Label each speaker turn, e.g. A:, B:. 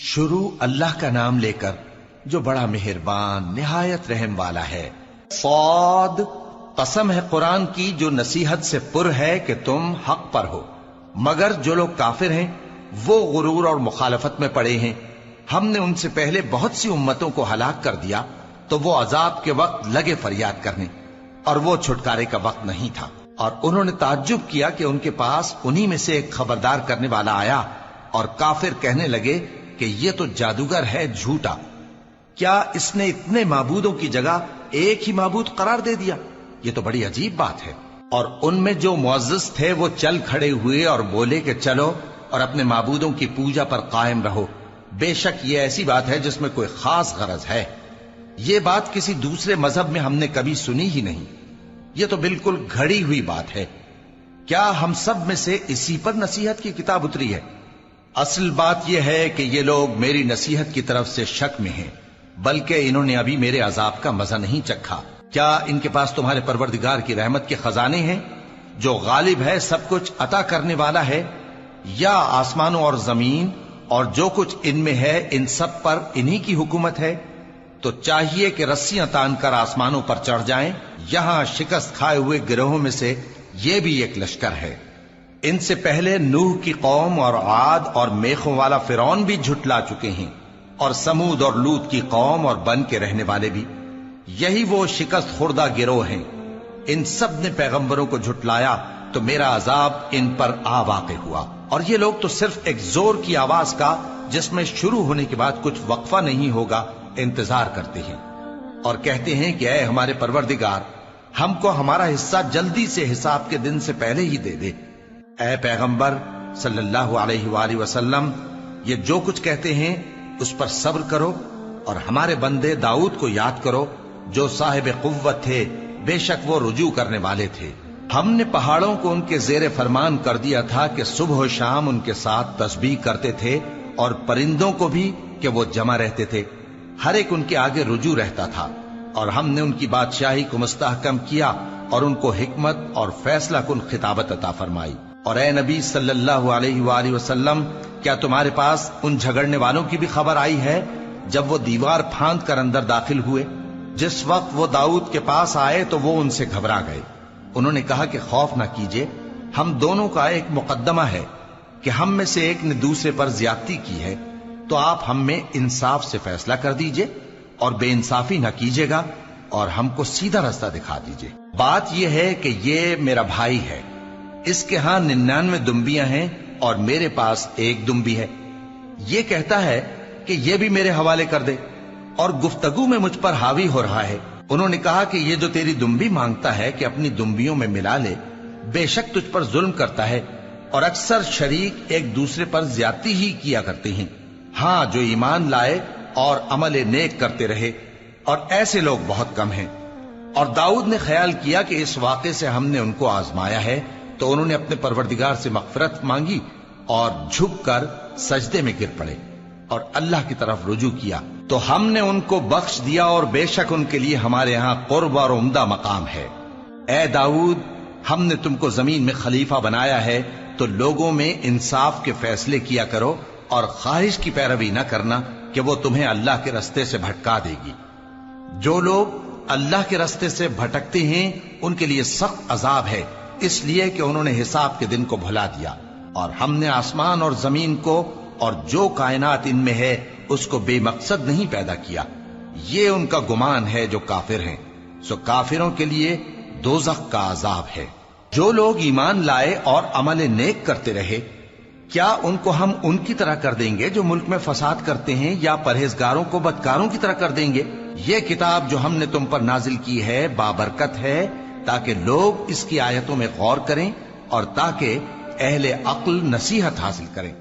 A: شروع اللہ کا نام لے کر جو بڑا مہربان نہایت رحم والا ہے۔ صاد، قسم ہے قرآن کی جو نصیحت سے پر ہے کہ تم حق پر ہو، مگر جو لوگ کافر ہیں وہ غرور اور مخالفت میں پڑے ہیں۔ ہم نے ان سے پہلے بہت سی امتوں کو ہلاک کر دیا تو وہ عذاب کے وقت لگے فریاد کرنے، اور وہ چھٹکارے کا وقت نہیں تھا۔ اور انہوں نے تعجب کیا کہ ان کے پاس انہی میں سے ایک خبردار کرنے والا آیا، اور کافر کہنے لگے کہ یہ تو جادوگر ہے جھوٹا، کیا اس نے اتنے معبودوں کی جگہ ایک ہی معبود قرار دے دیا؟ یہ تو بڑی عجیب بات ہے۔ اور ان میں جو معزز تھے وہ چل کھڑے ہوئے اور بولے کہ چلو اور اپنے معبودوں کی پوجا پر قائم رہو، بے شک یہ ایسی بات ہے جس میں کوئی خاص غرض ہے، یہ بات کسی دوسرے مذہب میں ہم نے کبھی سنی ہی نہیں، یہ تو بالکل گھڑی ہوئی بات ہے۔ کیا ہم سب میں سے اسی پر نصیحت کی کتاب اتری ہے؟ اصل بات یہ ہے کہ یہ لوگ میری نصیحت کی طرف سے شک میں ہیں، بلکہ انہوں نے ابھی میرے عذاب کا مزہ نہیں چکھا۔ کیا ان کے پاس تمہارے پروردگار کی رحمت کے خزانے ہیں جو غالب ہے، سب کچھ عطا کرنے والا ہے؟ یا آسمانوں اور زمین اور جو کچھ ان میں ہے ان سب پر انہی کی حکومت ہے؟ تو چاہیے کہ رسیاں تان کر آسمانوں پر چڑھ جائیں۔ یہاں شکست کھائے ہوئے گروہوں میں سے یہ بھی ایک لشکر ہے۔ ان سے پہلے نوح کی قوم اور عاد اور میخوں والا فرعون بھی جھٹلا چکے ہیں، اور سمود اور لوط کی قوم اور بن کے رہنے والے بھی، یہی وہ شکست خوردہ گروہ ہیں۔ ان سب نے پیغمبروں کو جھٹلایا تو میرا عذاب ان پر آ واقع ہوا، اور یہ لوگ تو صرف ایک زور کی آواز کا جس میں شروع ہونے کے بعد کچھ وقفہ نہیں ہوگا انتظار کرتے ہیں، اور کہتے ہیں کہ اے ہمارے پروردگار، ہم کو ہمارا حصہ جلدی سے حساب کے دن سے پہلے ہی دے دے۔ اے پیغمبر صلی اللہ علیہ وآلہ وسلم، یہ جو کچھ کہتے ہیں اس پر صبر کرو، اور ہمارے بندے داؤد کو یاد کرو جو صاحب قوت تھے، بے شک وہ رجوع کرنے والے تھے۔ ہم نے پہاڑوں کو ان کے زیر فرمان کر دیا تھا کہ صبح و شام ان کے ساتھ تسبیح کرتے تھے، اور پرندوں کو بھی کہ وہ جمع رہتے تھے، ہر ایک ان کے آگے رجوع رہتا تھا۔ اور ہم نے ان کی بادشاہی کو مستحکم کیا اور ان کو حکمت اور فیصلہ کن خطابت عطا فرمائی۔ اور اے نبی صلی اللہ علیہ وآلہ وسلم، کیا تمہارے پاس ان جھگڑنے والوں کی بھی خبر آئی ہے جب وہ دیوار پھاند کر اندر داخل ہوئے؟ جس وقت وہ داؤد کے پاس آئے تو وہ ان سے گھبرا گئے۔ انہوں نے کہا کہ خوف نہ کیجیے، ہم دونوں کا ایک مقدمہ ہے کہ ہم میں سے ایک نے دوسرے پر زیادتی کی ہے، تو آپ ہم میں انصاف سے فیصلہ کر دیجئے اور بے انصافی نہ کیجیے گا، اور ہم کو سیدھا رستہ دکھا دیجئے۔ بات یہ ہے کہ یہ میرا بھائی ہے، اس کے ہاں 99 دمبیاں ہیں اور میرے پاس ایک دمبی ہے۔ یہ کہتا ہے کہ یہ بھی میرے حوالے کر دے، اور گفتگو میں مجھ پر حاوی ہو رہا ہے۔ انہوں نے کہا کہ یہ جو تیری دمبی مانگتا ہے کہ اپنی دمبیوں میں ملا لے، بے شک تجھ پر ظلم کرتا ہے، اور اکثر شریک ایک دوسرے پر زیادتی ہی کیا کرتے ہیں۔ ہاں، جو ایمان لائے اور عمل نیک کرتے رہے، اور ایسے لوگ بہت کم ہیں۔ اور داؤد نے خیال کیا کہ اس واقعے سے ہم نے ان کو آزمایا ہے، تو انہوں نے اپنے پروردگار سے مغفرت مانگی اور جھک کر سجدے میں گر پڑے اور اللہ کی طرف رجوع کیا، تو ہم نے ان کو بخش دیا، اور بے شک ان کے لیے ہمارے ہاں قرب اور عمدہ مقام ہے۔ اے داؤد، ہم نے تم کو زمین میں خلیفہ بنایا ہے، تو لوگوں میں انصاف کے فیصلے کیا کرو، اور خواہش کی پیروی نہ کرنا کہ وہ تمہیں اللہ کے رستے سے بھٹکا دے گی۔ جو لوگ اللہ کے رستے سے بھٹکتے ہیں ان کے لیے سخت عذاب ہے، اس لیے کہ انہوں نے حساب کے دن کو بھلا دیا۔ اور ہم نے آسمان اور زمین کو اور جو کائنات ان میں ہے اس کو بے مقصد نہیں پیدا کیا، یہ ان کا گمان ہے جو کافر ہیں، سو کافروں کے لیے دوزخ کا عذاب ہے۔ جو لوگ ایمان لائے اور عمل نیک کرتے رہے، کیا ان کو ہم ان کی طرح کر دیں گے جو ملک میں فساد کرتے ہیں، یا پرہیزگاروں کو بدکاروں کی طرح کر دیں گے؟ یہ کتاب جو ہم نے تم پر نازل کی ہے بابرکت ہے، تاکہ لوگ اس کی آیتوں میں غور کریں اور تاکہ اہل عقل نصیحت حاصل کریں۔